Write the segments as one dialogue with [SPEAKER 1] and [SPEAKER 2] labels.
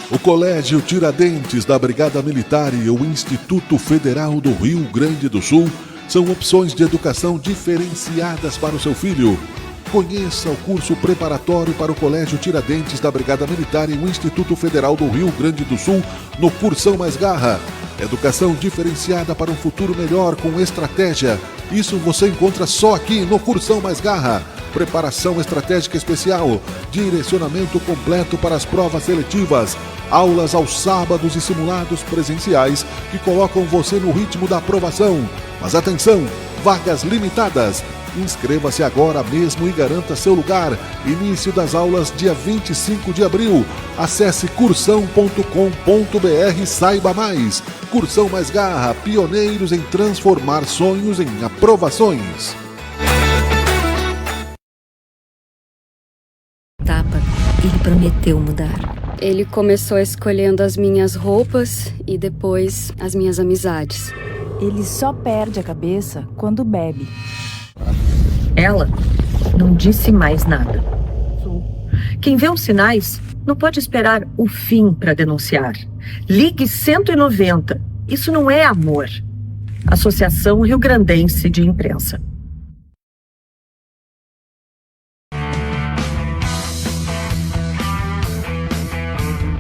[SPEAKER 1] O Colégio Tiradentes da Brigada Militar e o Instituto Federal do Rio Grande do Sul são opções de educação diferenciadas para o seu filho. Conheça o curso preparatório para o Colégio Tiradentes da Brigada Militar e o Instituto Federal do Rio Grande do Sul no Cursão Mais Garra. Educação diferenciada para um futuro melhor com estratégia. Isso você encontra só aqui no Cursão Mais Garra. Preparação estratégica especial, direcionamento completo para as provas seletivas, aulas aos sábados e simulados presenciais que colocam você no ritmo da aprovação. Mas atenção, vagas limitadas. Inscreva-se agora mesmo e garanta seu lugar. Início das aulas dia 25 de abril. Acesse cursão.com.br e saiba mais. Cursão Mais Garra, pioneiros em transformar sonhos em aprovações.
[SPEAKER 2] Ele prometeu mudar.
[SPEAKER 3] Ele começou escolhendo as minhas roupas e depois as minhas amizades.
[SPEAKER 4] Ele só perde a cabeça quando bebe.
[SPEAKER 2] Ela não disse mais nada. Quem vê os sinais não pode esperar o fim para denunciar. Ligue 190. Isso não é amor. Associação Rio-Grandense de Imprensa.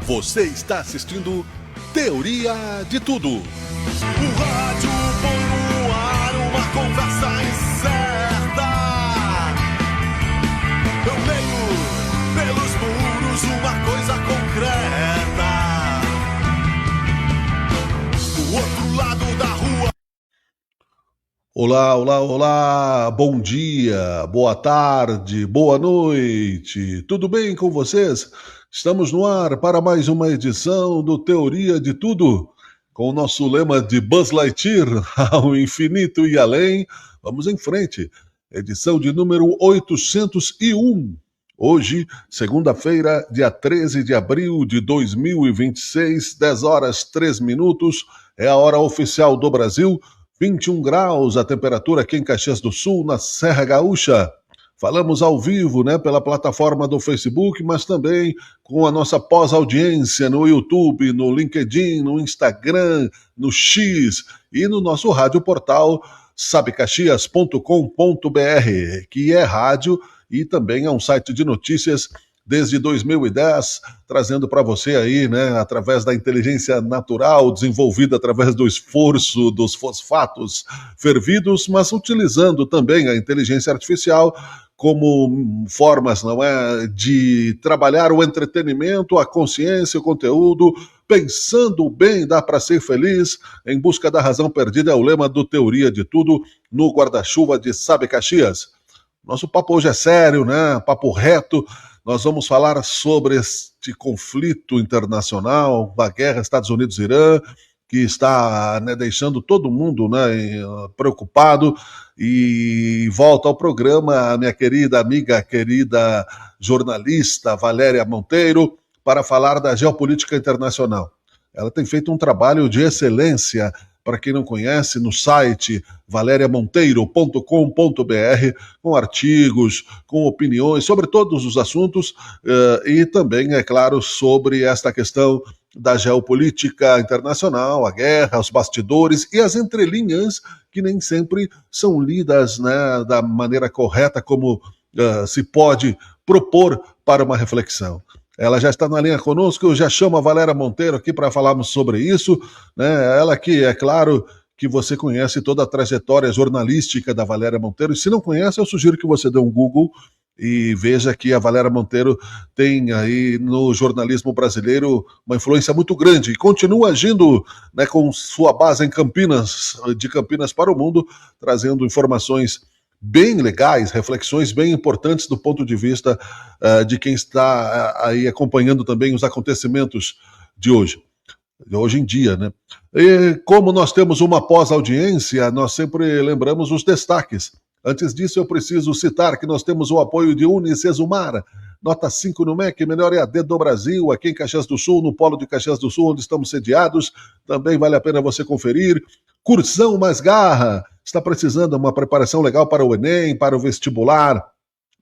[SPEAKER 1] Você está assistindo Teoria de Tudo.
[SPEAKER 5] O rádio põe no ar uma conversa incerta. Eu leio pelos muros uma coisa concreta. Do outro lado da rua.
[SPEAKER 1] Olá, olá, olá, bom dia, boa tarde, boa noite, tudo bem com vocês? Estamos no ar para mais uma edição do Teoria de Tudo, com o nosso lema de Buzz Lightyear, ao infinito e além. Vamos em frente, edição de número 801. Hoje, segunda-feira, dia 13 de abril de 2026, 10 horas 3 minutos, é a hora oficial do Brasil, 21 graus a temperatura aqui em Caxias do Sul, na Serra Gaúcha. Falamos ao vivo, pela plataforma do Facebook, mas também com a nossa pós-audiência no YouTube, no LinkedIn, no Instagram, no X e no nosso rádio portal sabecaxias.com.br, que é rádio e também é um site de notícias desde 2010, trazendo para você aí, através da inteligência natural, desenvolvida através do esforço dos fosfatos fervidos, mas utilizando também a inteligência artificial como formas, de trabalhar o entretenimento, a consciência, o conteúdo, pensando bem, dá para ser feliz, em busca da razão perdida é o lema do Teoria de Tudo no guarda-chuva de Sabe Caxias. Nosso papo hoje é sério, papo reto. Nós vamos falar sobre este conflito internacional, da guerra Estados Unidos-Irã, que está deixando todo mundo preocupado. E volta ao programa a minha querida amiga, querida jornalista Valéria Monteiro, para falar da geopolítica internacional. Ela tem feito um trabalho de excelência, para quem não conhece, no site valeriamonteiro.com.br, com artigos, com opiniões sobre todos os assuntos e também, é claro, sobre esta questão da geopolítica internacional, a guerra, os bastidores e as entrelinhas que nem sempre são lidas da maneira correta como se pode propor para uma reflexão. Ela já está na linha conosco, eu já chamo a Valéria Monteiro aqui para falarmos sobre isso, Ela que, é claro, que você conhece toda a trajetória jornalística da Valéria Monteiro, e se não conhece, eu sugiro que você dê um Google e veja que a Valéria Monteiro tem aí no jornalismo brasileiro uma influência muito grande e continua agindo com sua base em Campinas, de Campinas para o mundo, trazendo informações bem legais, reflexões bem importantes do ponto de vista de quem está aí acompanhando também os acontecimentos de hoje em dia, E como nós temos uma pós-audiência, nós sempre lembramos os destaques. Antes disso, eu preciso citar que nós temos o apoio de Unicesumar, nota 5 no MEC, melhor EAD do Brasil, aqui em Caxias do Sul, no polo de Caxias do Sul, onde estamos sediados. Também vale a pena você conferir. Cursão Mais Garra, está precisando de uma preparação legal para o Enem, para o vestibular,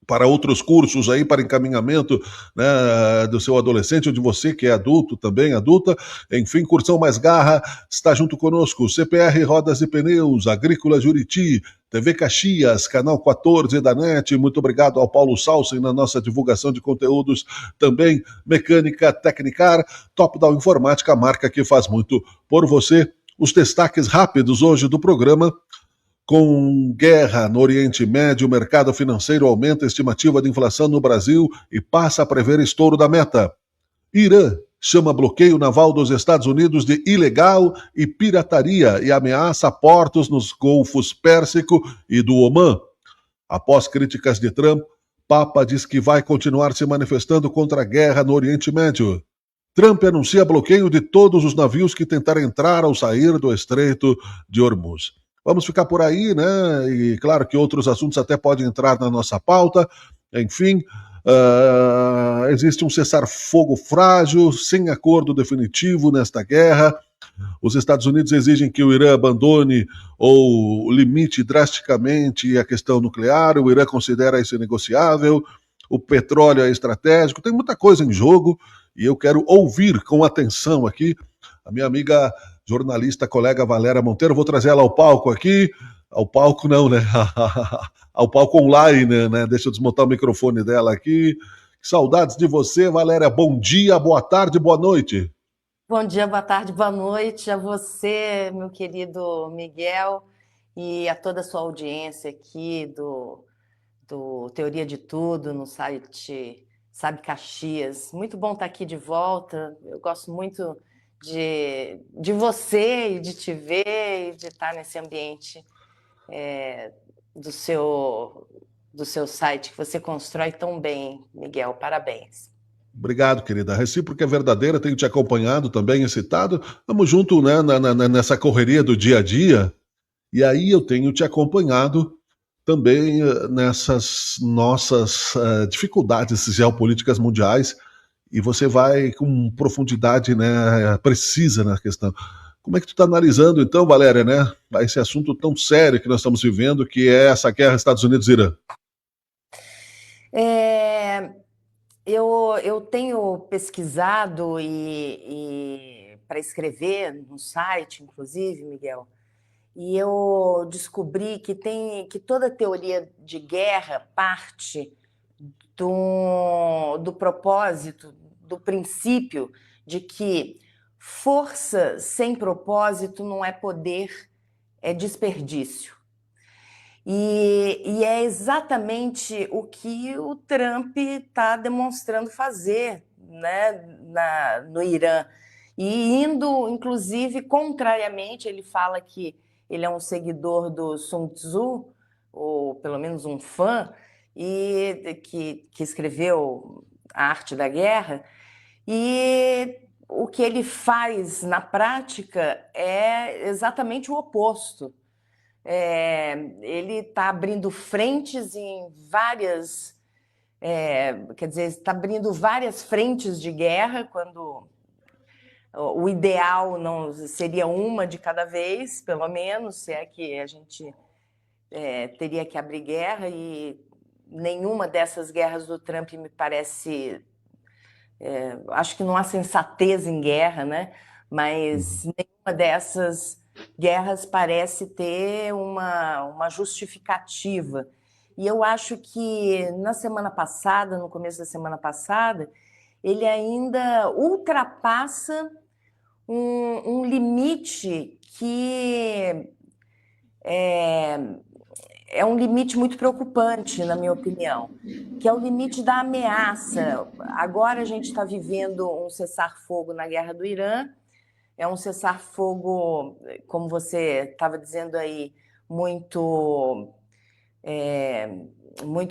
[SPEAKER 1] para outros cursos aí, para encaminhamento, né, do seu adolescente ou de você que é adulto também, adulta. Enfim, Cursão Mais Garra está junto conosco. CPR Rodas e Pneus, Agrícola Juriti, TV Caxias, Canal 14 da NET. Muito obrigado ao Paulo Salsen na nossa divulgação de conteúdos. Também Mecânica Tecnicar, Top Down Informática, a marca que faz muito por você. Os destaques rápidos hoje do programa. Com guerra no Oriente Médio, o mercado financeiro aumenta a estimativa de inflação no Brasil e passa a prever estouro da meta. Irã chama bloqueio naval dos Estados Unidos de ilegal e pirataria e ameaça portos nos Golfos Pérsico e do Omã. Após críticas de Trump, Papa diz que vai continuar se manifestando contra a guerra no Oriente Médio. Trump anuncia bloqueio de todos os navios que tentarem entrar ou sair do Estreito de Hormuz. Vamos ficar por aí, né? E claro que outros assuntos até podem entrar na nossa pauta. Enfim, existe um cessar-fogo frágil, sem acordo definitivo nesta guerra. Os Estados Unidos exigem que o Irã abandone ou limite drasticamente a questão nuclear. O Irã considera isso inegociável. O petróleo é estratégico. Tem muita coisa em jogo e eu quero ouvir com atenção aqui a minha amiga jornalista, colega Valéria Monteiro. Vou trazer ela ao palco aqui. Ao palco não, né? Ao palco online, né? Deixa eu desmontar o microfone dela aqui. Saudades de você, Valéria. Bom dia, boa tarde, boa noite.
[SPEAKER 6] Bom dia, boa tarde, boa noite a você, meu querido Miguel, e a toda a sua audiência aqui do Teoria de Tudo, no site Sabe Caxias. Muito bom estar aqui de volta. Eu gosto muito de você e de te ver e de estar nesse ambiente do seu site que você constrói tão bem, Miguel. Parabéns.
[SPEAKER 1] Obrigado, querida. A recíproca é verdadeira, tenho te acompanhado também, excitado. Vamos junto, né, nessa correria do dia a dia. E aí eu tenho te acompanhado também nessas nossas dificuldades geopolíticas mundiais. E você vai com profundidade, né, precisa na questão. Como é que tu está analisando, então, Valéria, né, esse assunto tão sério que nós estamos vivendo, que é essa guerra Estados Unidos-Irã?
[SPEAKER 6] Eu tenho pesquisado e para escrever no site, inclusive, Miguel, e eu descobri que toda teoria de guerra parte do propósito, do princípio de que força sem propósito não é poder, é desperdício. E é exatamente o que o Trump está demonstrando fazer, né, no Irã. E indo, inclusive, contrariamente, ele fala que ele é um seguidor do Sun Tzu, ou pelo menos um fã, e que escreveu A Arte da Guerra, e o que ele faz na prática é exatamente o oposto. Ele está abrindo frentes em várias... quer dizer, está abrindo várias frentes de guerra, quando o ideal não seria uma de cada vez, pelo menos, se é que a gente teria que abrir guerra, e nenhuma dessas guerras do Trump me parece... acho que não há sensatez em guerra, né? Mas nenhuma dessas guerras parece ter uma justificativa. E eu acho que na semana passada, no começo da semana passada, ele ainda ultrapassa um limite que é um limite muito preocupante, na minha opinião, que é o limite da ameaça. Agora a gente está vivendo um cessar-fogo na guerra do Irã, é um cessar-fogo, como você estava dizendo aí, muito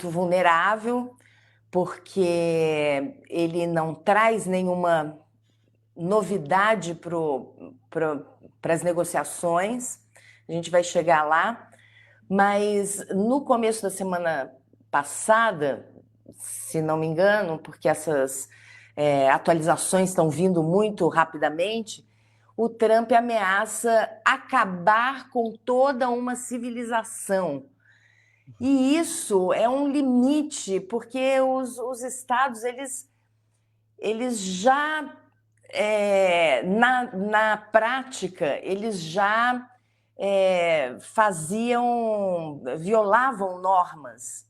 [SPEAKER 6] vulnerável, porque ele não traz nenhuma novidade para as negociações. A gente vai chegar lá. Mas no começo da semana passada, se não me engano, porque essas atualizações estão vindo muito rapidamente, o Trump ameaça acabar com toda uma civilização. E isso é um limite, porque os estados, eles já, na prática, eles já violavam normas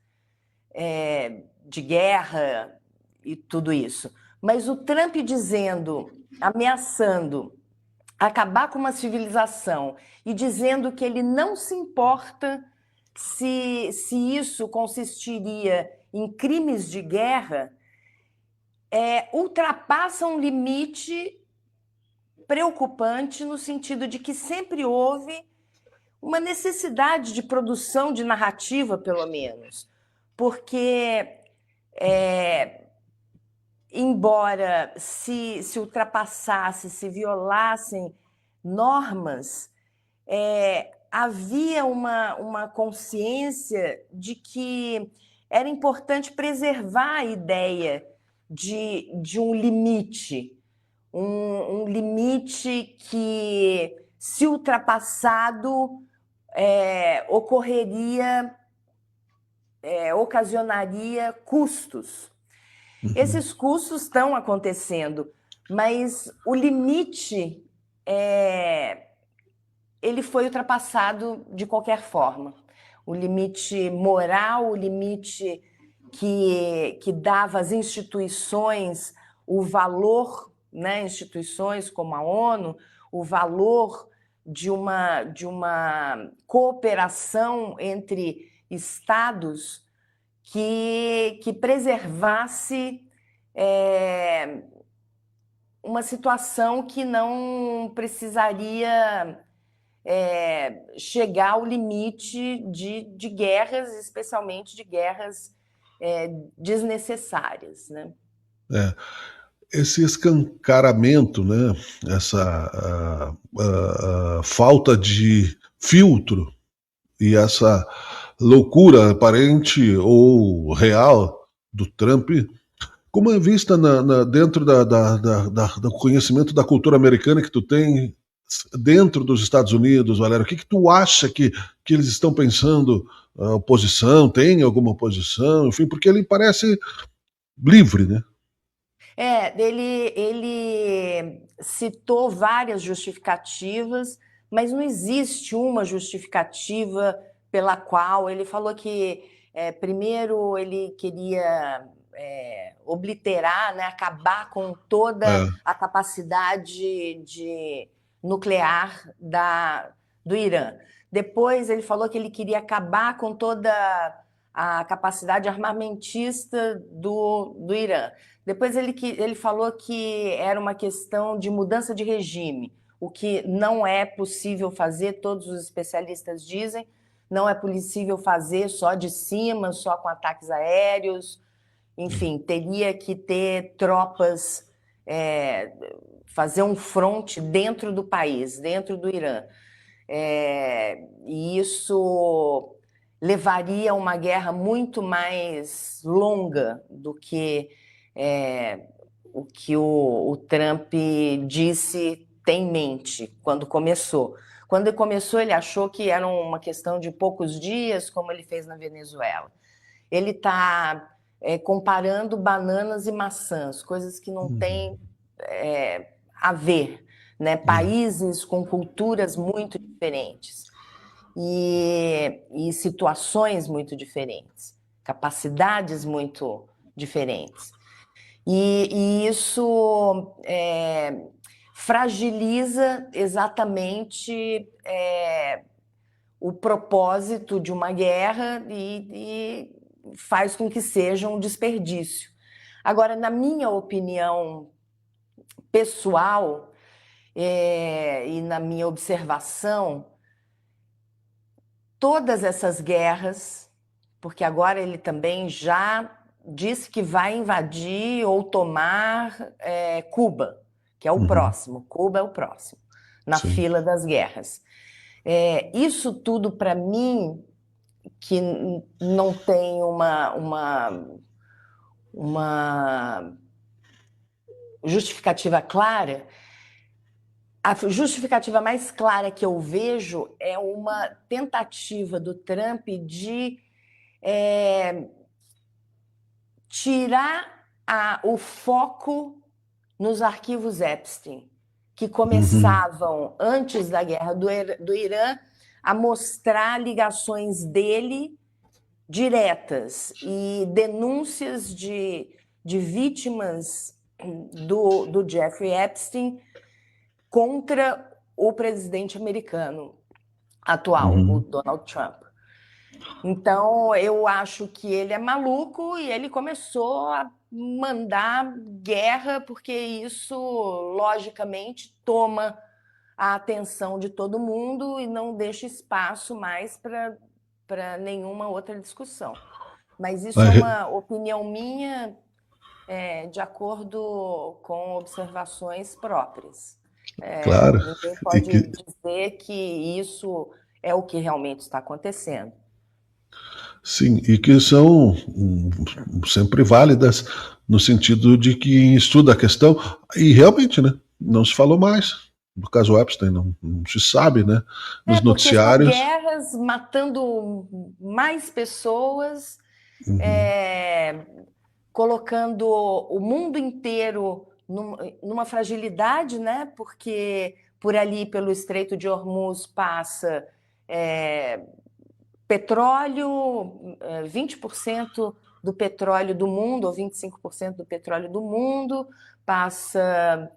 [SPEAKER 6] de guerra e tudo isso. Mas o Trump ameaçando acabar com uma civilização e dizendo que ele não se importa se isso consistiria em crimes de guerra, ultrapassa um limite preocupante no sentido de que sempre houve uma necessidade de produção de narrativa, pelo menos, porque embora se ultrapassasse, se violassem normas, havia uma consciência de que era importante preservar a ideia de um limite, um limite que, se ultrapassado, ocasionaria custos. Esses custos estão acontecendo, mas o limite ele foi ultrapassado de qualquer forma. O limite moral, o limite que dava às instituições o valor, né, instituições como a ONU, o valor de uma cooperação entre estados que preservasse uma situação que não precisaria chegar ao limite de guerras, especialmente de guerras desnecessárias, né?
[SPEAKER 1] Esse escancaramento, né? Essa falta de filtro e essa loucura aparente ou real do Trump, como é vista dentro do conhecimento da cultura americana que tu tem dentro dos Estados Unidos, Valério? O que tu acha que eles estão pensando? A oposição, tem alguma oposição? Enfim, porque ele parece livre, né?
[SPEAKER 6] Ele citou várias justificativas, mas não existe uma justificativa pela qual ele falou que, primeiro, ele queria obliterar, né, acabar com toda a capacidade nuclear do Irã. Depois, ele falou que ele queria acabar com toda a capacidade armamentista do Irã. Depois ele falou que era uma questão de mudança de regime, o que não é possível fazer, todos os especialistas dizem, não é possível fazer só de cima, só com ataques aéreos, enfim, teria que ter tropas, fazer um fronte dentro do país, dentro do Irã. E isso levaria a uma guerra muito mais longa do que o que o Trump disse ter em mente quando começou. Quando ele começou, ele achou que era uma questão de poucos dias, como ele fez na Venezuela. Ele está comparando bananas e maçãs, coisas que não têm a ver, né? Países com culturas muito diferentes e situações muito diferentes, capacidades muito diferentes. E isso fragiliza exatamente o propósito de uma guerra e faz com que seja um desperdício. Agora, na minha opinião pessoal e na minha observação, todas essas guerras, porque agora ele também já disse que vai invadir ou tomar Cuba, que é o próximo. Cuba é o próximo, na fila das guerras. Isso tudo, para mim, que não tem uma justificativa clara, a justificativa mais clara que eu vejo é uma tentativa do Trump de é tirar o foco nos arquivos Epstein, que começavam antes da guerra do Irã a mostrar ligações dele diretas e denúncias de vítimas do Jeffrey Epstein contra o presidente americano atual, o Donald Trump. Então, eu acho que ele é maluco e ele começou a mandar guerra, porque isso, logicamente, toma a atenção de todo mundo e não deixa espaço mais para nenhuma outra discussão. Mas isso é uma opinião minha, de acordo com observações próprias.
[SPEAKER 1] Claro.
[SPEAKER 6] Ninguém pode dizer que isso é o que realmente está acontecendo.
[SPEAKER 1] Sim, e que são sempre válidas no sentido de que estuda a questão, e realmente, né, não se falou mais do caso Epstein, não se sabe, né, nos noticiários.
[SPEAKER 6] São guerras matando mais pessoas, colocando o mundo inteiro numa fragilidade, né, porque por ali, pelo Estreito de Hormuz, passa petróleo, 20% do petróleo do mundo, ou 25% do petróleo do mundo, passa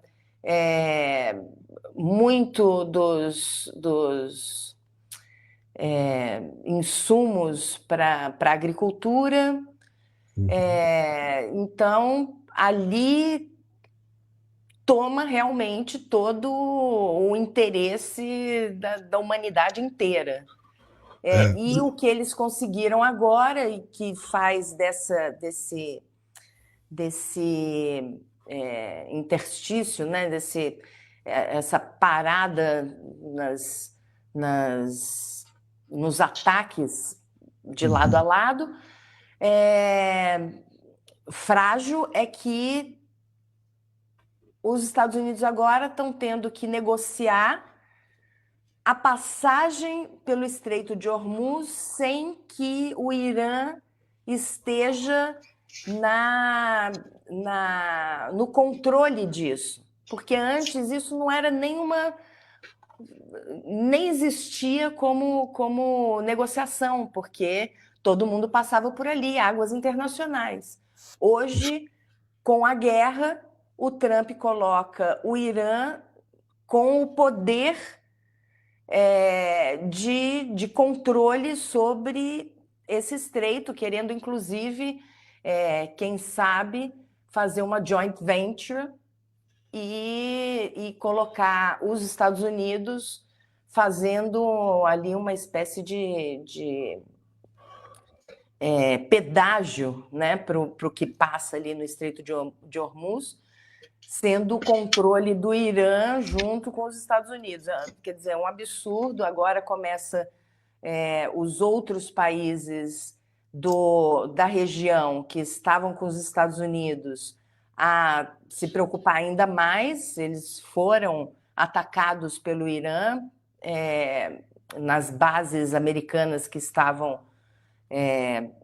[SPEAKER 6] muito dos insumos para a agricultura. Então, ali toma realmente todo o interesse da humanidade inteira. E o que eles conseguiram agora, e que faz desse interstício, né, essa parada nos ataques de lado a lado, frágil, é que os Estados Unidos agora estão tendo que negociar a passagem pelo Estreito de Hormuz sem que o Irã esteja no controle disso. Porque antes isso não era nem existia como negociação, porque todo mundo passava por ali, águas internacionais. Hoje, com a guerra, o Trump coloca o Irã com o poder de controle sobre esse estreito, querendo, inclusive, quem sabe, fazer uma joint venture e colocar os Estados Unidos fazendo ali uma espécie de pedágio, né, para o que passa ali no Estreito de Hormuz, sendo o controle do Irã junto com os Estados Unidos. Quer dizer, é um absurdo. Agora começa os outros países da região que estavam com os Estados Unidos a se preocupar ainda mais. Eles foram atacados pelo Irã nas bases americanas que estavam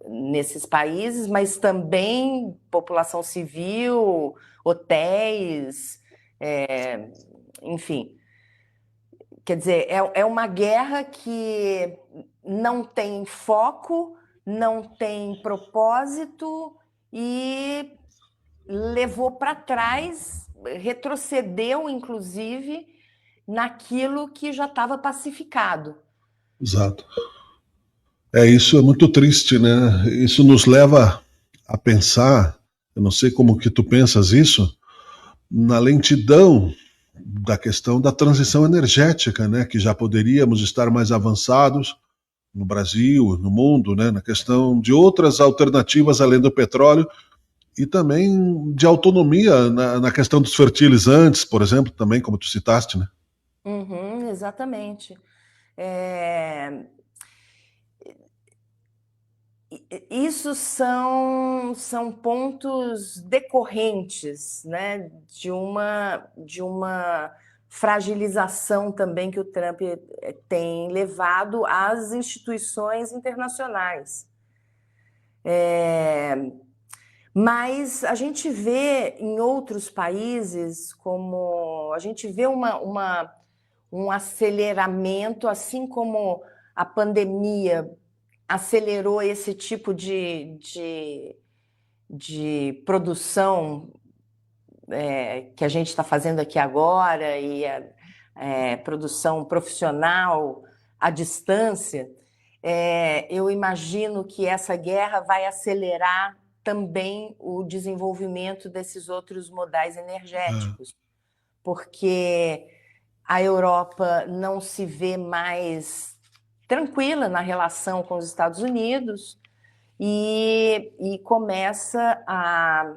[SPEAKER 6] nesses países, mas também população civil, hotéis, enfim. Quer dizer, é uma guerra que não tem foco, não tem propósito e levou para trás, retrocedeu, inclusive, naquilo que já estava pacificado.
[SPEAKER 1] Exato. Isso é muito triste, né? Isso nos leva a pensar, eu não sei como que tu pensas isso, na lentidão da questão da transição energética, né? Que já poderíamos estar mais avançados no Brasil, no mundo, né? Na questão de outras alternativas além do petróleo e também de autonomia na questão dos fertilizantes, por exemplo, também, como tu citaste, né?
[SPEAKER 6] Exatamente. Isso são pontos decorrentes, né, de uma fragilização também que o Trump tem levado às instituições internacionais. Mas a gente vê em outros países a gente vê um aceleramento, assim como a pandemia acelerou esse tipo de produção que a gente está fazendo aqui agora, e produção profissional à distância. Eu imagino que essa guerra vai acelerar também o desenvolvimento desses outros modais energéticos, porque a Europa não se vê mais tranquila na relação com os Estados Unidos e começa a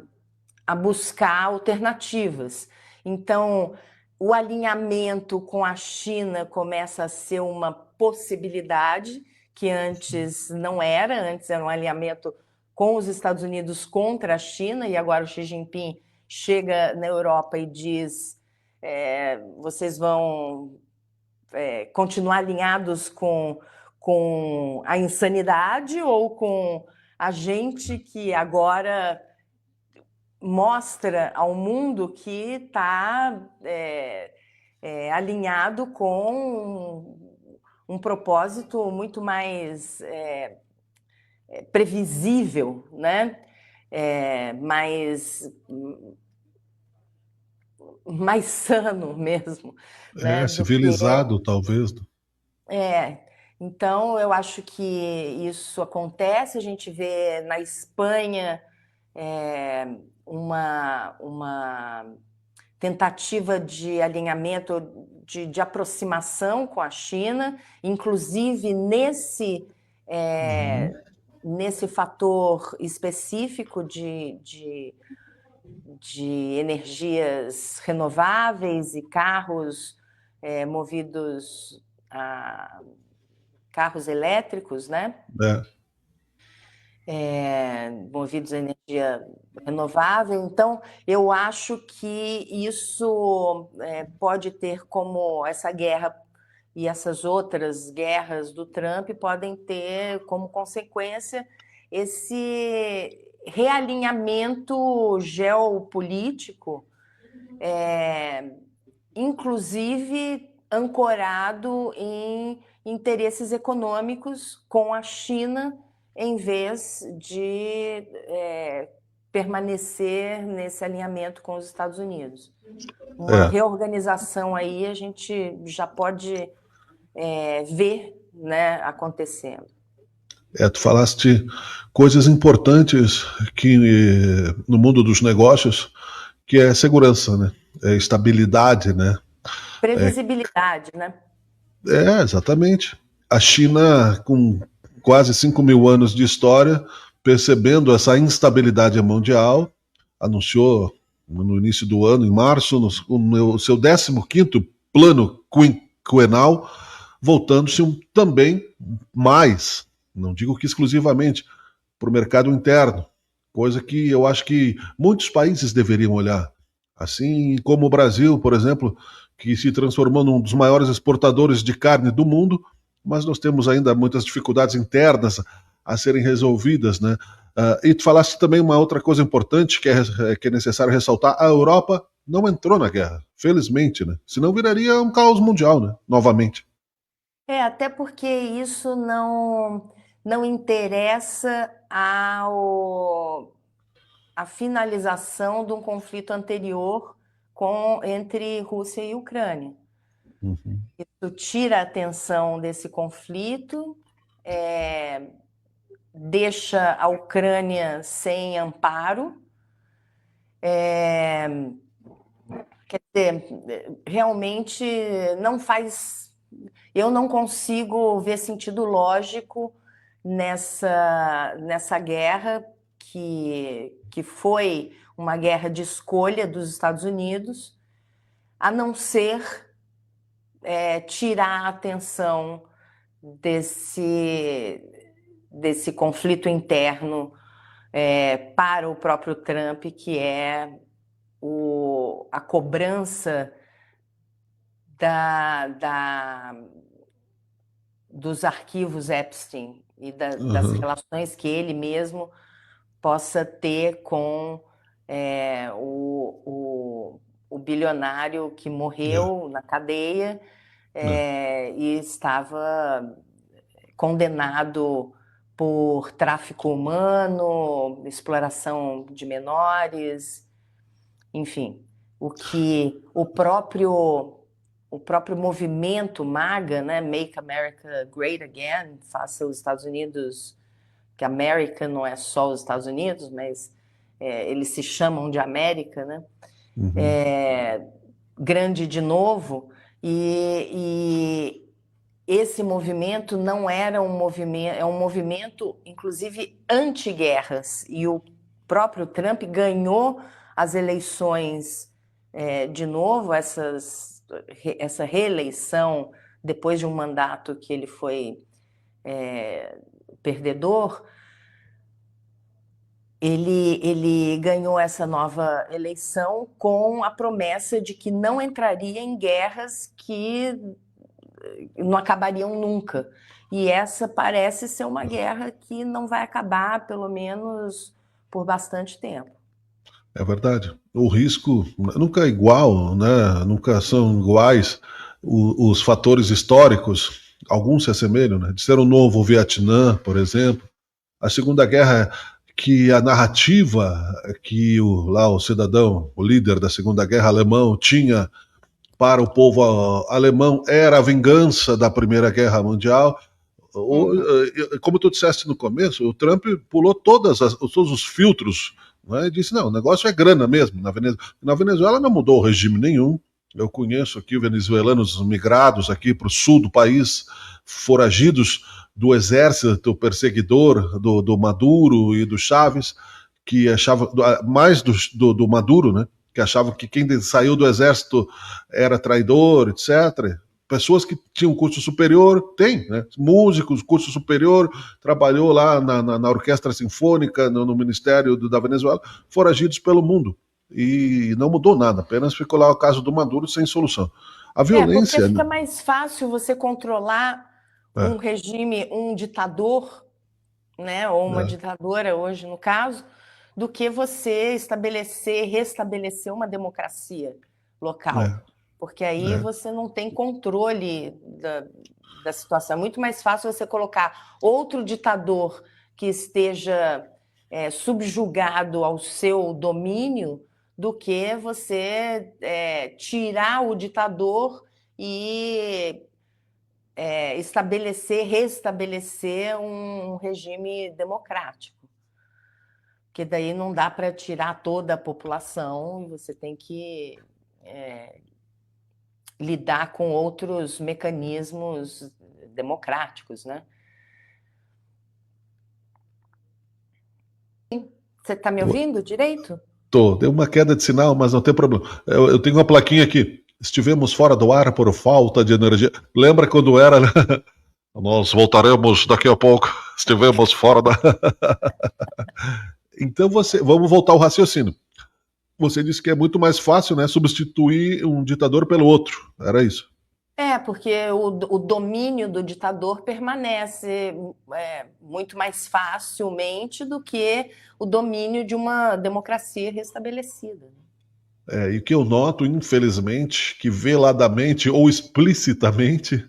[SPEAKER 6] buscar alternativas. Então, o alinhamento com a China começa a ser uma possibilidade que antes não era. Antes era um alinhamento com os Estados Unidos contra a China, e agora o Xi Jinping chega na Europa e diz: vocês vão continuar alinhados com a insanidade ou com a gente que agora mostra ao mundo que está alinhado com um propósito muito mais previsível, né? Mais sano mesmo. Né?
[SPEAKER 1] Civilizado, talvez.
[SPEAKER 6] Então, eu acho que isso acontece. A gente vê na Espanha uma tentativa de alinhamento, de aproximação com a China, inclusive nesse fator específico de energias renováveis e carros movidos a carros elétricos, né? Movidos a energia renovável. Então, eu acho que isso pode ter como essa guerra e essas outras guerras do Trump podem ter como consequência esse realinhamento geopolítico, inclusive ancorado em interesses econômicos com a China, em vez de permanecer nesse alinhamento com os Estados Unidos. Uma reorganização aí a gente já pode ver, né, acontecendo.
[SPEAKER 1] Tu falaste coisas importantes que no mundo dos negócios, que é segurança, né? Estabilidade, né?
[SPEAKER 6] Previsibilidade, né?
[SPEAKER 1] Exatamente. A China, com quase 5.000 anos de história, percebendo essa instabilidade mundial, anunciou no início do ano, em março, no seu 15º plano quinquenal, voltando-se também mais, não digo que exclusivamente, para o mercado interno, coisa que eu acho que muitos países deveriam olhar. Assim como o Brasil, por exemplo, que se transformou num dos maiores exportadores de carne do mundo, mas nós temos ainda muitas dificuldades internas a serem resolvidas, né? E tu falaste também uma outra coisa importante que é necessário ressaltar: a Europa não entrou na guerra, felizmente, né? Senão viraria um caos mundial, né? Novamente.
[SPEAKER 6] Até porque isso não interessa à finalização de um conflito anterior entre Rússia e Ucrânia. Isso tira a atenção desse conflito, deixa a Ucrânia sem amparo. Quer dizer, realmente não faz... Eu não consigo ver sentido lógico nessa guerra que foi uma guerra de escolha dos Estados Unidos, a não ser tirar a atenção desse conflito interno para o próprio Trump, que é a cobrança dos arquivos Epstein e das
[SPEAKER 1] Aham.
[SPEAKER 6] relações que ele mesmo possa ter com o bilionário que
[SPEAKER 1] É,
[SPEAKER 6] morreu na cadeia
[SPEAKER 1] é.
[SPEAKER 6] e estava condenado por tráfico humano, exploração de menores, enfim, o que o próprio movimento MAGA, né, Make America Great Again, faça os Estados Unidos, que América não é só os Estados Unidos, mas eles se chamam de América, né?
[SPEAKER 1] Uhum.
[SPEAKER 6] Grande de novo, e esse movimento não era um movimento, é um movimento, inclusive, anti-guerras, e o próprio Trump ganhou as eleições de novo, essa reeleição, depois de um mandato que ele foi perdedor, ele ganhou essa nova eleição com a promessa de que não entraria em guerras que não acabariam nunca. E essa parece ser uma guerra que não vai acabar, pelo menos por bastante tempo.
[SPEAKER 1] É verdade. O risco nunca é igual, né? Nunca são iguais os fatores históricos. Alguns se assemelham, né? De ser um novo Vietnã, por exemplo. A Segunda Guerra, que a narrativa que o cidadão, o líder da Segunda Guerra alemão tinha para o povo alemão era a vingança da Primeira Guerra Mundial.
[SPEAKER 6] Uhum.
[SPEAKER 1] Como tu disseste no começo, o Trump pulou todos os filtros, né, e disse: não, o negócio é grana mesmo. Na Venezuela não mudou regime nenhum. Eu conheço aqui venezuelanos migrados aqui para o sul do país, foragidos do exército perseguidor do Maduro e do Chaves, que achava mais do Maduro, né? Que achavam que quem saiu do exército era traidor, etc. Pessoas que tinham curso superior, tem, né? Músicos, curso superior, trabalhou lá na Orquestra Sinfônica, no Ministério da Venezuela, foragidos pelo mundo. E não mudou nada, apenas ficou lá o caso do Maduro sem solução. A
[SPEAKER 6] Porque
[SPEAKER 1] violência.
[SPEAKER 6] fica mais fácil você controlar um
[SPEAKER 1] É,
[SPEAKER 6] regime, um ditador, né, ou uma
[SPEAKER 1] é,
[SPEAKER 6] ditadora hoje no caso, do que você restabelecer uma democracia local.
[SPEAKER 1] é,
[SPEAKER 6] Porque aí
[SPEAKER 1] é.
[SPEAKER 6] você não tem controle da situação. É muito mais fácil você colocar outro ditador que esteja subjugado ao seu domínio do que você tirar o ditador e restabelecer um regime democrático. Porque daí não dá para tirar toda a população e você tem que lidar com outros mecanismos democráticos, né? Você está me ouvindo direito?
[SPEAKER 1] Deu uma queda de sinal, mas não tem problema. Eu tenho uma plaquinha aqui. Estivemos fora do ar por falta de energia. Lembra quando era, né? Nós voltaremos daqui a pouco. Estivemos fora da. Então vamos voltar ao raciocínio. Você disse que é muito mais fácil, né, substituir um ditador pelo outro. Era isso.
[SPEAKER 6] Porque o domínio do ditador permanece muito mais facilmente do que o domínio de uma democracia restabelecida.
[SPEAKER 1] E o que eu noto, infelizmente, que veladamente ou explicitamente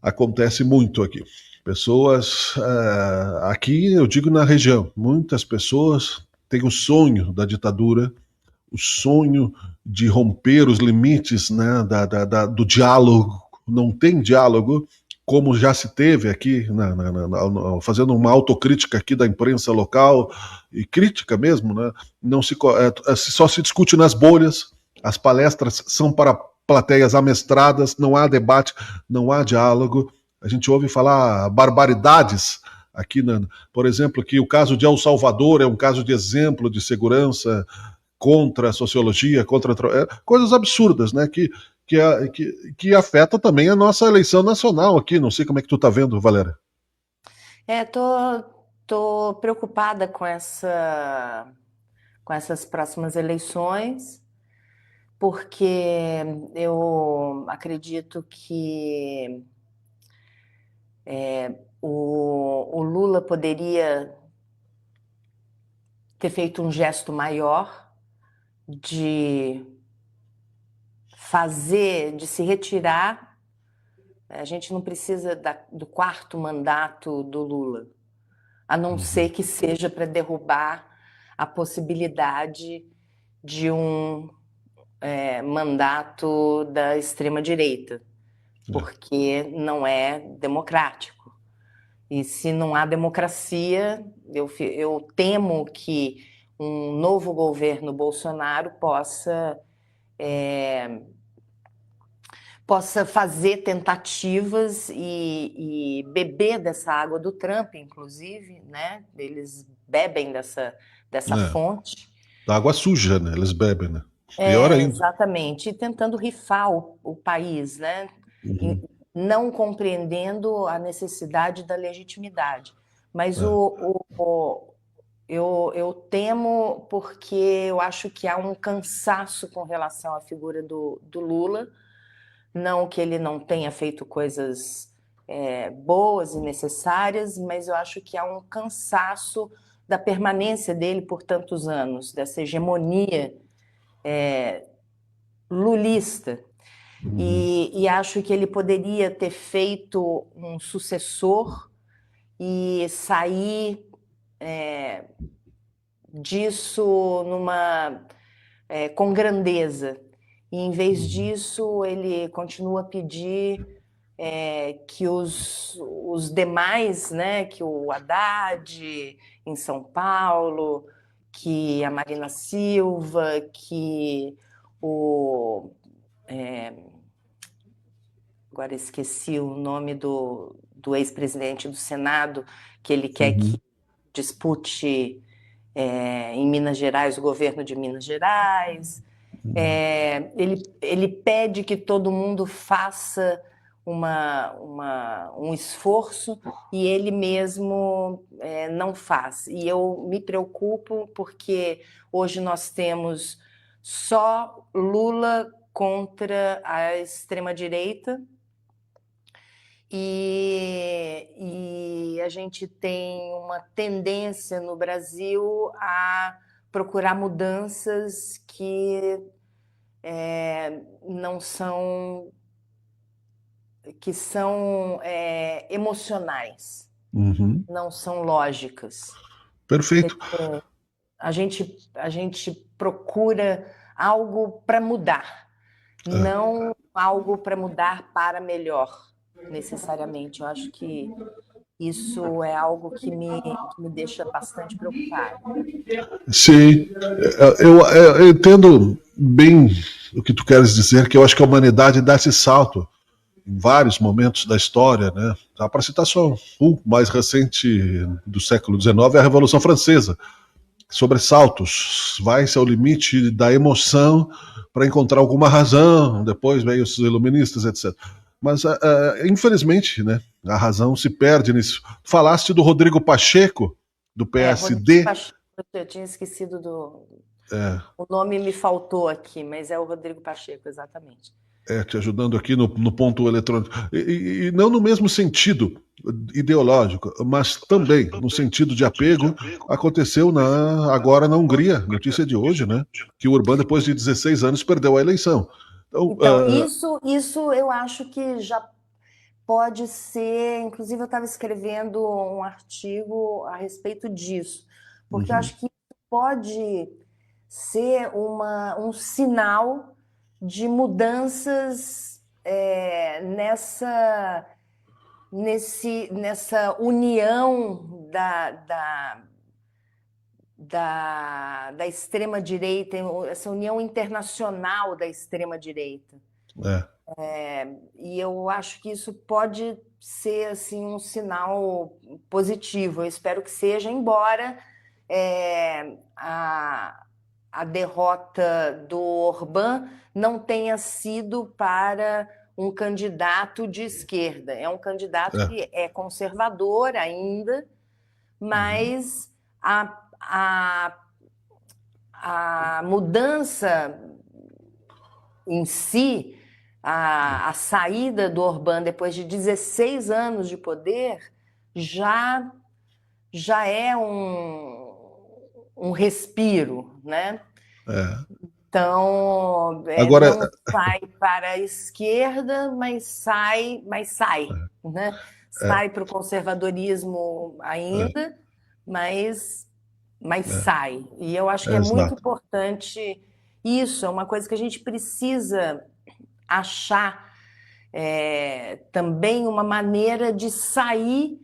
[SPEAKER 1] acontece muito aqui. Pessoas, aqui eu digo na região, muitas pessoas têm o sonho da ditadura, o sonho de romper os limites, né, do diálogo. Não tem diálogo, como já se teve aqui, fazendo uma autocrítica aqui da imprensa local, e crítica mesmo, né, não só se discute nas bolhas, as palestras são para plateias amestradas, não há debate, não há diálogo. A gente ouve falar barbaridades aqui, por exemplo, que o caso de El Salvador é um caso de exemplo de segurança contra a sociologia, coisas absurdas, né? Que afeta também a nossa eleição nacional aqui. Não sei como é que tu tá vendo, Valéria.
[SPEAKER 6] Tô preocupada com essas próximas eleições, porque eu acredito que o Lula poderia ter feito um gesto maior de de se retirar. A gente não precisa do quarto mandato do Lula, a não ser que seja para derrubar a possibilidade de um mandato da extrema-direita, porque não é democrático. E se não há democracia, eu temo que um novo governo Bolsonaro possa fazer tentativas e beber dessa água do Trump, inclusive, né? Eles bebem dessa fonte.
[SPEAKER 1] Da água suja, né? Eles bebem, né? Pior ainda.
[SPEAKER 6] Exatamente, e tentando rifar o país, né? Não compreendendo a necessidade da legitimidade. Mas eu temo porque eu acho que há um cansaço com relação à figura do Lula. Não que ele não tenha feito coisas boas e necessárias, mas eu acho que há um cansaço da permanência dele por tantos anos, dessa hegemonia lulista. E acho que ele poderia ter feito um sucessor e sair disso com grandeza. E, em vez disso, ele continua a pedir que os demais, né, que o Haddad em São Paulo, que a Marina Silva, que agora esqueci o nome do ex-presidente do Senado, que ele quer que dispute em Minas Gerais, o governo de Minas Gerais. Ele pede que todo mundo faça um esforço e ele mesmo não faz. E eu me preocupo porque hoje nós temos só Lula contra a extrema-direita e a gente tem uma tendência no Brasil a procurar mudanças que são emocionais, não são lógicas.
[SPEAKER 1] Perfeito.
[SPEAKER 6] A gente procura algo para mudar, não algo para mudar para melhor, necessariamente. Eu acho que isso é algo que me deixa bastante preocupada.
[SPEAKER 1] Sim, eu entendo bem o que tu queres dizer, que eu acho que a humanidade dá esse salto em vários momentos da história, né? Para citar só o mais recente do século XIX, é a Revolução Francesa. Sobressaltos, vai-se ao limite da emoção para encontrar alguma razão, depois vem os iluministas, etc. Mas, infelizmente, né, a razão se perde nisso. Falaste do Rodrigo Pacheco, do PSD.
[SPEAKER 6] Rodrigo Pacheco, eu tinha esquecido o nome me faltou aqui, mas é o Rodrigo Pacheco, exatamente.
[SPEAKER 1] Te ajudando aqui no ponto eletrônico. E não no mesmo sentido ideológico, mas também no sentido de apego, aconteceu agora na Hungria, notícia de hoje, né? Que o Orbán, depois de 16 anos, perdeu a eleição.
[SPEAKER 6] Então isso eu acho que já pode ser. Inclusive, eu estava escrevendo um artigo a respeito disso, porque eu acho que pode ser um sinal de mudanças nessa união da extrema-direita, essa união internacional da extrema-direita. E eu acho que isso pode ser assim, um sinal positivo. Eu espero que seja, embora a derrota do Orbán não tenha sido para um candidato de esquerda. É um candidato que é conservador ainda, mas a mudança em si, a saída do Orbán depois de 16 anos de poder, já, já é um respiro, né?
[SPEAKER 1] É.
[SPEAKER 6] Então,
[SPEAKER 1] Agora,
[SPEAKER 6] não sai para a esquerda, mas sai, né?
[SPEAKER 1] é,
[SPEAKER 6] Sai para o conservadorismo
[SPEAKER 1] é,
[SPEAKER 6] ainda, mas
[SPEAKER 1] é,
[SPEAKER 6] sai. E eu acho que é muito
[SPEAKER 1] exato.
[SPEAKER 6] importante isso, é uma coisa que a gente precisa achar também uma maneira de sair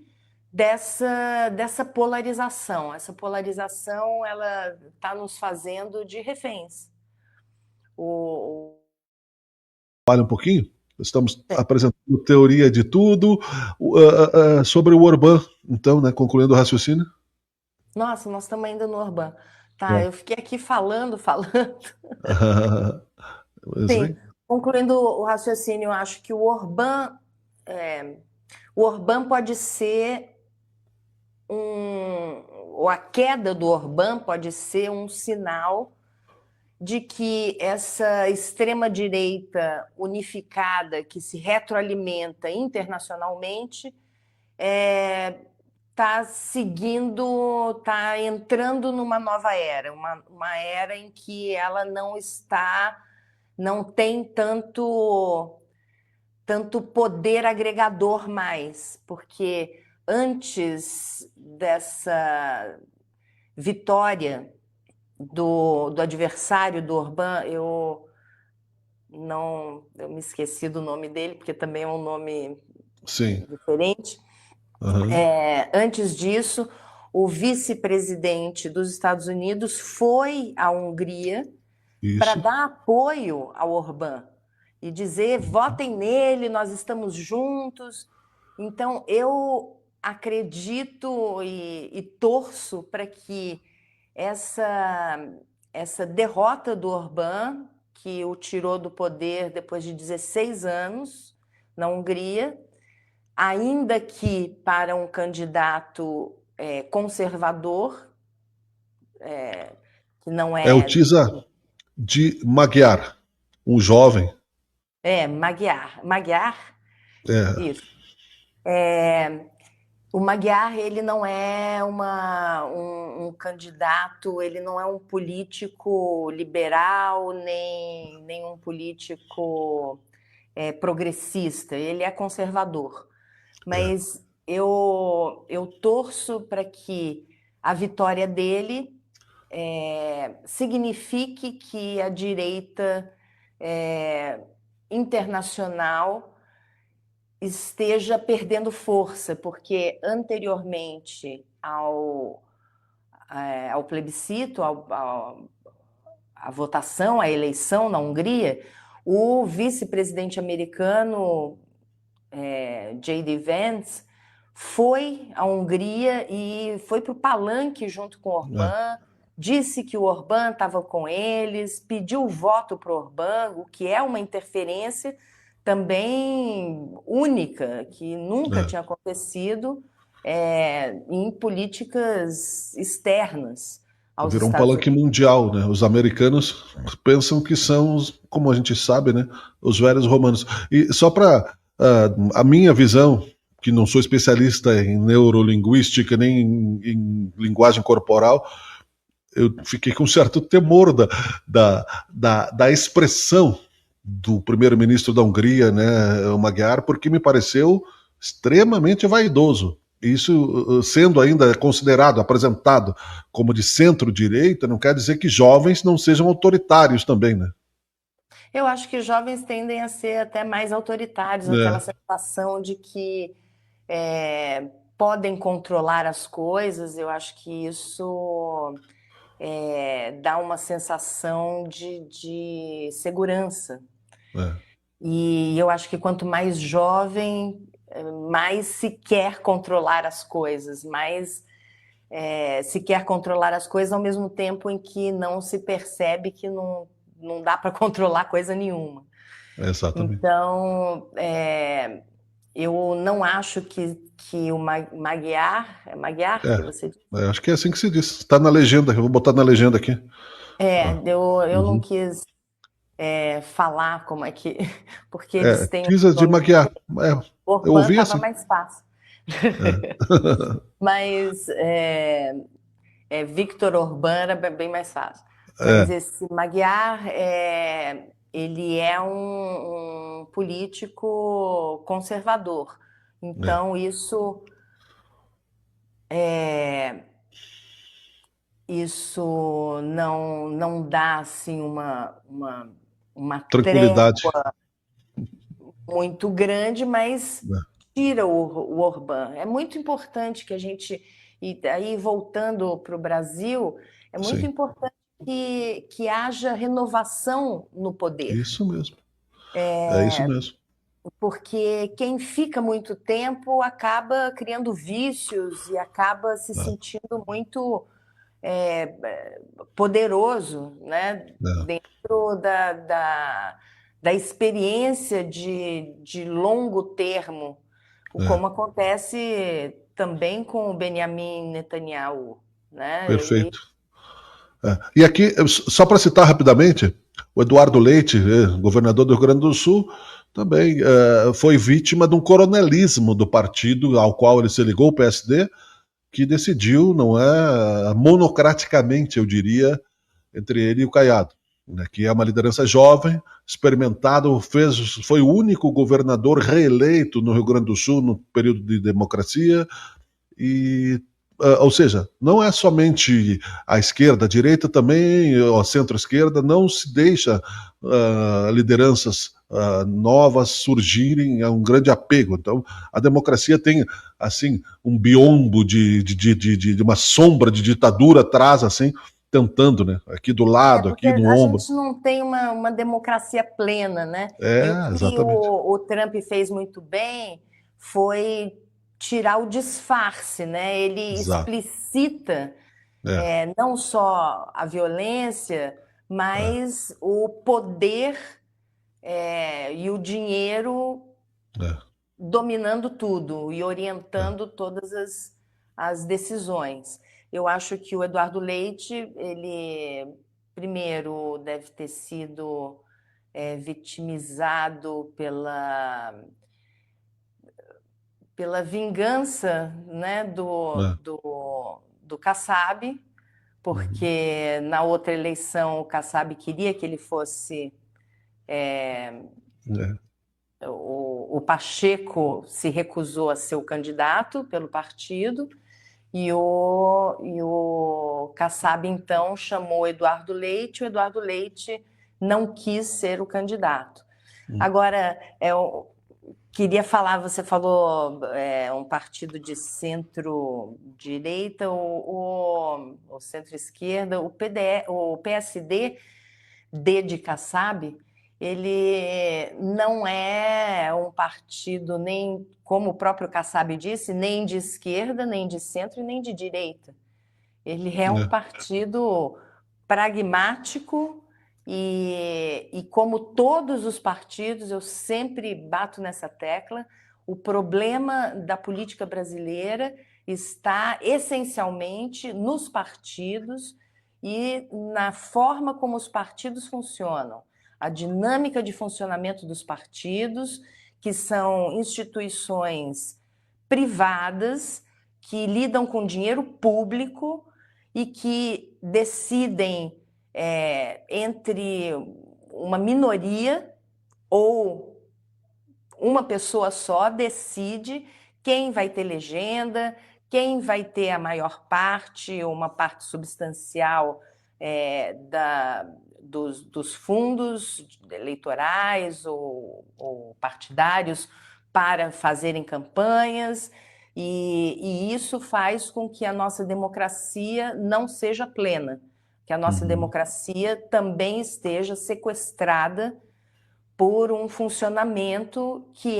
[SPEAKER 6] dessa polarização. Essa polarização, ela está nos fazendo de reféns.
[SPEAKER 1] Olha um pouquinho. Estamos apresentando teoria de tudo sobre o Orbán, então, né, concluindo o raciocínio.
[SPEAKER 6] Nossa, nós estamos ainda no Orbán. Tá,
[SPEAKER 1] É.
[SPEAKER 6] eu fiquei aqui falando.
[SPEAKER 1] Mas,
[SPEAKER 6] Sim,
[SPEAKER 1] hein?
[SPEAKER 6] concluindo o raciocínio, eu acho que o Orbán pode ser ou a queda do Orbán pode ser um sinal de que essa extrema-direita unificada, que se retroalimenta internacionalmente, está entrando numa nova era, uma era em que ela não tem tanto poder agregador mais, porque antes dessa vitória do adversário do Orbán, eu me esqueci do nome dele, porque também é um nome
[SPEAKER 1] Sim.
[SPEAKER 6] diferente.
[SPEAKER 1] Uhum.
[SPEAKER 6] Antes disso, o vice-presidente dos Estados Unidos foi à Hungria para
[SPEAKER 1] Isso.
[SPEAKER 6] dar apoio ao Orbán e dizer: votem nele, nós estamos juntos. Então, eu acredito e torço para que essa derrota do Orbán, que o tirou do poder depois de 16 anos na Hungria, ainda que para um candidato conservador, que não
[SPEAKER 1] É o
[SPEAKER 6] é.
[SPEAKER 1] Tisa de Magyar, um jovem.
[SPEAKER 6] Magyar. Magyar?
[SPEAKER 1] É,
[SPEAKER 6] Isso. O Magyar, ele não é um candidato, ele não é um político liberal, nem um político progressista, ele é conservador. Mas eu torço para que a vitória dele signifique que a direita internacional esteja perdendo força, porque anteriormente ao plebiscito, à votação, à eleição na Hungria, o vice-presidente americano J.D. Vance foi à Hungria e foi para o palanque junto com o Orbán, disse que o Orbán estava com eles, pediu o voto para o Orbán, o que é uma interferência também única, que nunca tinha acontecido em políticas externas aos
[SPEAKER 1] virou um
[SPEAKER 6] Estados
[SPEAKER 1] palanque
[SPEAKER 6] Unidos.
[SPEAKER 1] mundial, né? Os americanos pensam que são, como a gente sabe, né? Os velhos romanos. E só para a minha visão, que não sou especialista em neurolinguística nem em linguagem corporal, eu fiquei com um certo temor da expressão do primeiro-ministro da Hungria, né, o Magyar, porque me pareceu extremamente vaidoso. Isso sendo ainda considerado, apresentado como de centro-direita, não quer dizer que jovens não sejam autoritários também, né?
[SPEAKER 6] Eu acho que os jovens tendem a ser até mais autoritários, aquela sensação de que podem controlar as coisas. Eu acho que isso dá uma sensação de segurança. E eu acho que quanto mais jovem, mais se quer controlar as coisas, mais se quer controlar as coisas ao mesmo tempo em que não se percebe que não dá para controlar coisa nenhuma.
[SPEAKER 1] Exatamente.
[SPEAKER 6] Então, eu não acho que o Magyar, é Magyar que você disse?
[SPEAKER 1] Acho que é assim que se diz. Está na legenda, eu vou botar na legenda aqui.
[SPEAKER 6] Eu não quis falar como é que... Porque eles têm...
[SPEAKER 1] Tisa de Magyar. Eu
[SPEAKER 6] Orbán
[SPEAKER 1] ouvi
[SPEAKER 6] estava
[SPEAKER 1] assim.
[SPEAKER 6] mais fácil. Mas Viktor Orbán era bem mais fácil. Mas
[SPEAKER 1] É,
[SPEAKER 6] esse Magyar, ele é um político conservador.
[SPEAKER 1] é.
[SPEAKER 6] Então, isso não dá assim uma
[SPEAKER 1] Tranquilidade.
[SPEAKER 6] trégua muito grande, mas
[SPEAKER 1] É,
[SPEAKER 6] tira o Orbán. É muito importante que a gente, e aí voltando para o Brasil, é muito
[SPEAKER 1] sim,
[SPEAKER 6] importante que haja renovação no poder,
[SPEAKER 1] isso mesmo. É isso mesmo.
[SPEAKER 6] porque quem fica muito tempo acaba criando vícios e acaba se
[SPEAKER 1] É,
[SPEAKER 6] sentindo muito poderoso, né?
[SPEAKER 1] é,
[SPEAKER 6] Dentro da experiência de longo termo,
[SPEAKER 1] é.
[SPEAKER 6] como acontece também com o Benjamin Netanyahu, né?
[SPEAKER 1] Perfeito. É. E aqui, só para citar rapidamente, o Eduardo Leite, governador do Rio Grande do Sul, também foi vítima de um coronelismo do partido ao qual ele se ligou, o PSD, que decidiu, não é, monocraticamente, eu diria, entre ele e o Caiado, né, que é uma liderança jovem, experimentado, foi o único governador reeleito no Rio Grande do Sul no período de democracia, e ou seja, não é somente a esquerda, a direita também, a centro-esquerda, não se deixa lideranças novas surgirem, é um grande apego. Então, a democracia tem, assim, um biombo de uma sombra de ditadura atrás, assim, tentando, né? Aqui do lado,
[SPEAKER 6] Porque
[SPEAKER 1] aqui no
[SPEAKER 6] a
[SPEAKER 1] ombro.
[SPEAKER 6] gente não tem uma democracia plena, né? E o que
[SPEAKER 1] Exatamente.
[SPEAKER 6] o Trump fez muito bem foi tirar o disfarce, né? Ele
[SPEAKER 1] Exato.
[SPEAKER 6] explicita
[SPEAKER 1] É,
[SPEAKER 6] não só a violência,
[SPEAKER 1] é,
[SPEAKER 6] mas o poder e o dinheiro
[SPEAKER 1] é.
[SPEAKER 6] dominando tudo e orientando todas as decisões. Eu acho que o Eduardo Leite, ele primeiro deve ter sido vitimizado pela vingança, né,
[SPEAKER 1] É.
[SPEAKER 6] do Kassab,
[SPEAKER 1] Uhum.
[SPEAKER 6] porque na outra eleição o Kassab queria que ele fosse
[SPEAKER 1] É.
[SPEAKER 6] o Pacheco se recusou a ser o candidato pelo partido e o Kassab então chamou o Eduardo Leite não quis ser o candidato.
[SPEAKER 1] Uhum.
[SPEAKER 6] Agora, eu queria falar, você falou um partido de centro-direita ou centro-esquerda, o PSD de Kassab, ele não é um partido nem, como o próprio Kassab disse, nem de esquerda, nem de centro e nem de direita. Ele é um
[SPEAKER 1] É.
[SPEAKER 6] partido pragmático e como todos os partidos, eu sempre bato nessa tecla, o problema da política brasileira está essencialmente nos partidos e na forma como os partidos funcionam, a dinâmica de funcionamento dos partidos, que são instituições privadas que lidam com dinheiro público e que decidem entre uma minoria ou uma pessoa só decide quem vai ter legenda, quem vai ter a maior parte, ou uma parte substancial dos fundos eleitorais ou partidários para fazerem campanhas, e isso faz com que a nossa democracia não seja plena, que a nossa
[SPEAKER 1] Uhum.
[SPEAKER 6] democracia também esteja sequestrada por um funcionamento que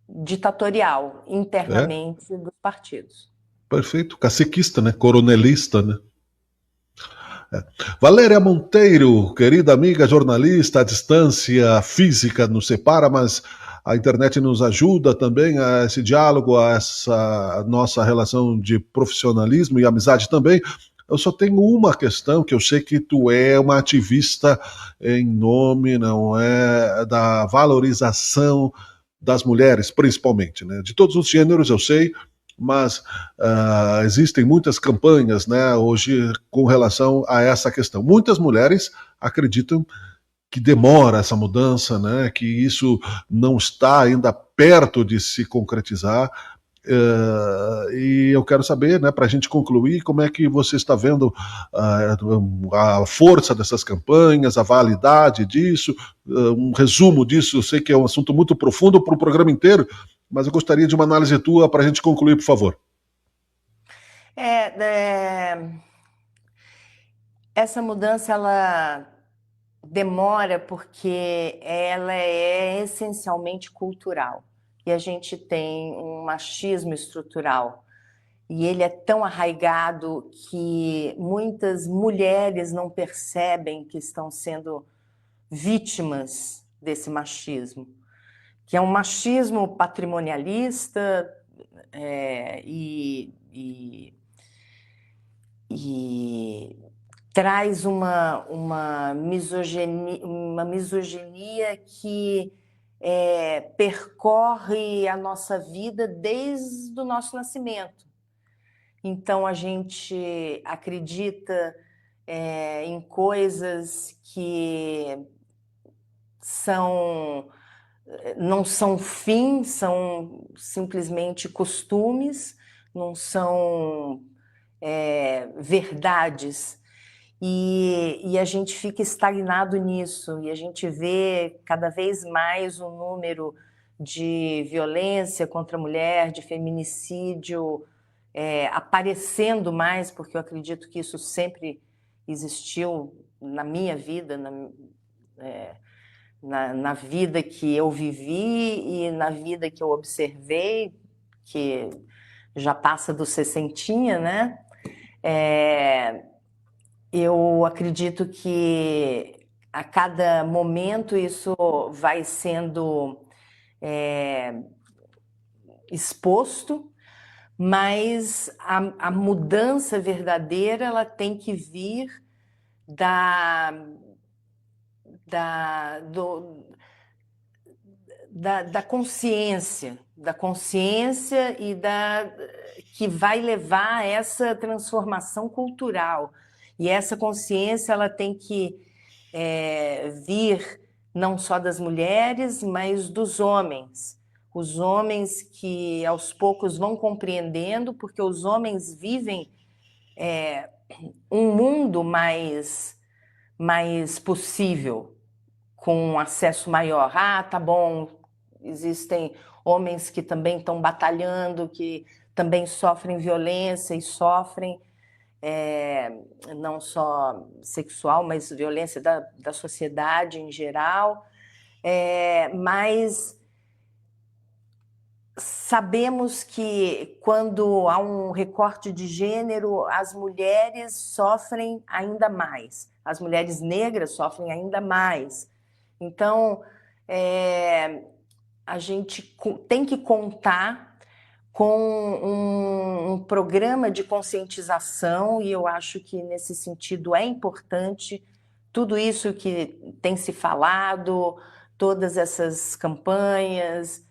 [SPEAKER 6] ditatorial
[SPEAKER 1] É,
[SPEAKER 6] internamente dos partidos.
[SPEAKER 1] perfeito. Caciquista, né? Coronelista, né? Valéria Monteiro, querida amiga jornalista, a distância física nos separa, mas a internet nos ajuda também a esse diálogo, a essa nossa relação de profissionalismo e amizade também. Eu só tenho uma questão, que eu sei que tu é uma ativista em nome, não é, da valorização das mulheres, principalmente, né? De todos os gêneros, eu sei, mas existem muitas campanhas, né, hoje com relação a essa questão. Muitas mulheres acreditam que demora essa mudança, né, que isso não está ainda perto de se concretizar. E eu quero saber, né, para a gente concluir, como é que você está vendo a força dessas campanhas, a validade disso, um resumo disso. Eu sei que é um assunto muito profundo para o programa inteiro, mas eu gostaria de uma análise tua para a gente concluir, por favor.
[SPEAKER 6] Essa mudança, ela demora porque ela é essencialmente cultural. E a gente tem um machismo estrutural. E ele é tão arraigado que muitas mulheres não percebem que estão sendo vítimas desse machismo, que é um machismo patrimonialista e traz uma misoginia que percorre a nossa vida desde o nosso nascimento. Então, a gente acredita em coisas que não são fim, são simplesmente costumes, não são verdades. E a gente fica estagnado nisso, e a gente vê cada vez mais o número de violência contra a mulher, de feminicídio, aparecendo mais, porque eu acredito que isso sempre existiu na minha vida, na vida que eu vivi e na vida que eu observei, que já passa dos 60, né? Eu acredito que a cada momento isso vai sendo exposto, mas a mudança verdadeira, ela tem que vir da consciência e que vai levar a essa transformação cultural. E essa consciência, ela tem que vir não só das mulheres, mas dos homens. Os homens que aos poucos vão compreendendo, porque os homens vivem um mundo mais possível, com um acesso maior. Tá bom, existem homens que também estão batalhando, que também sofrem violência e sofrem não só sexual, mas violência da sociedade em geral. Mas sabemos que quando há um recorte de gênero, as mulheres sofrem ainda mais, as mulheres negras sofrem ainda mais. Então, a gente tem que contar com um programa de conscientização, e eu acho que nesse sentido é importante tudo isso que tem se falado, todas essas campanhas,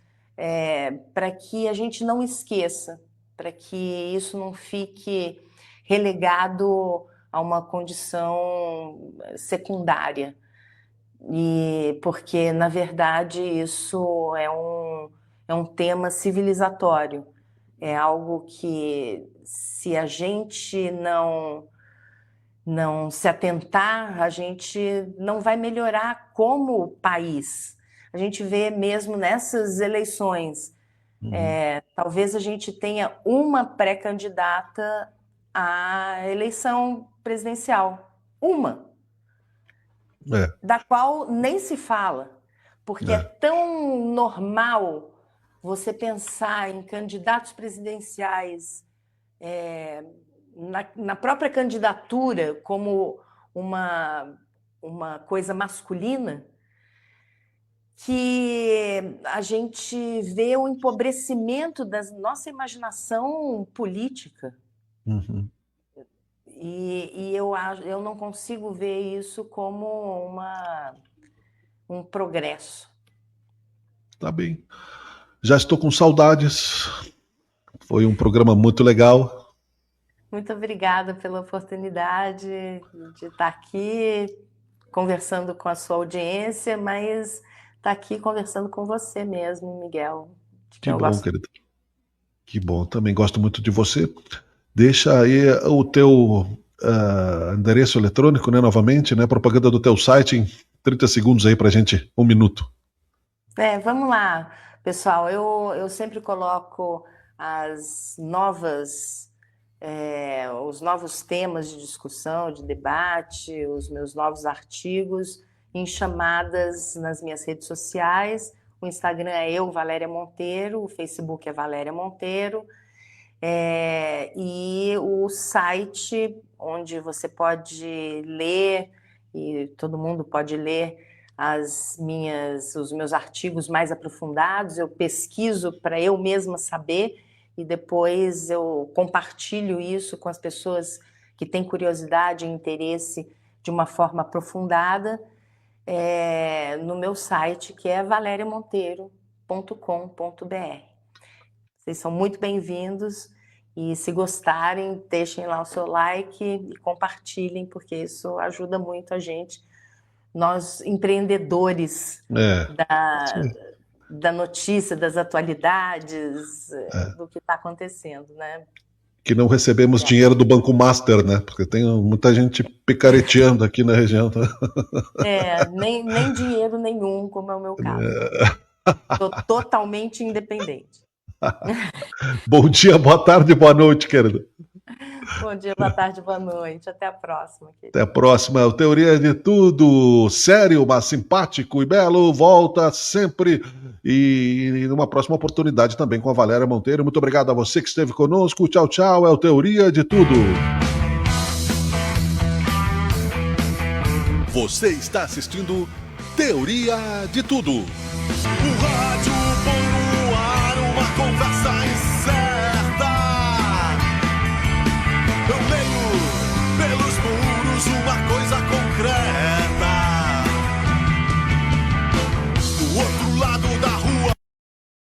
[SPEAKER 6] para que a gente não esqueça, para que isso não fique relegado a uma condição secundária. E porque, na verdade, isso é um tema civilizatório, é algo que, se a gente não se atentar, a gente não vai melhorar como país. A gente vê mesmo nessas eleições, talvez a gente tenha uma pré-candidata à eleição presidencial, da qual nem se fala, porque é tão normal você pensar em candidatos presidenciais na própria candidatura como uma coisa masculina, que a gente vê o empobrecimento da nossa imaginação política. E eu não consigo ver isso como um progresso.
[SPEAKER 1] Tá bem. Já estou com saudades. Foi um programa muito legal.
[SPEAKER 6] Muito obrigada pela oportunidade de estar aqui conversando com a sua audiência, mas estar aqui conversando com você mesmo, Miguel.
[SPEAKER 1] Que bom, querido. Que bom. Também gosto muito de você. Deixa aí o teu endereço eletrônico, né, novamente, né, propaganda do teu site em 30 segundos aí pra gente, 1 minuto.
[SPEAKER 6] Vamos lá, pessoal. Eu sempre coloco os novos temas de discussão, de debate, os meus novos artigos em chamadas nas minhas redes sociais. O Instagram é Valéria Monteiro, o Facebook é Valéria Monteiro, e o site onde você pode ler, e todo mundo pode ler os meus artigos mais aprofundados. Eu pesquiso para eu mesma saber e depois eu compartilho isso com as pessoas que têm curiosidade e interesse de uma forma aprofundada no meu site, que é valeriamonteiro.com.br. Vocês são muito bem-vindos e, se gostarem, deixem lá o seu like e compartilhem, porque isso ajuda muito a gente, nós empreendedores da notícia, das atualidades, do que está acontecendo, né?
[SPEAKER 1] Que não recebemos dinheiro do Banco Master, né? Porque tem muita gente picareteando aqui na região. Tá?
[SPEAKER 6] Nem dinheiro nenhum, como é o meu caso. Estou totalmente independente.
[SPEAKER 1] Bom dia, boa tarde, boa noite, querido.
[SPEAKER 6] Bom dia, boa tarde, boa noite. Até a próxima, querido.
[SPEAKER 1] Até a próxima. O Teoria de Tudo, sério, mas simpático e belo, volta sempre e numa próxima oportunidade também com a Valéria Monteiro. Muito obrigado a você que esteve conosco. Tchau, tchau. É o Teoria de Tudo.
[SPEAKER 5] Você está assistindo Teoria de Tudo. O rádio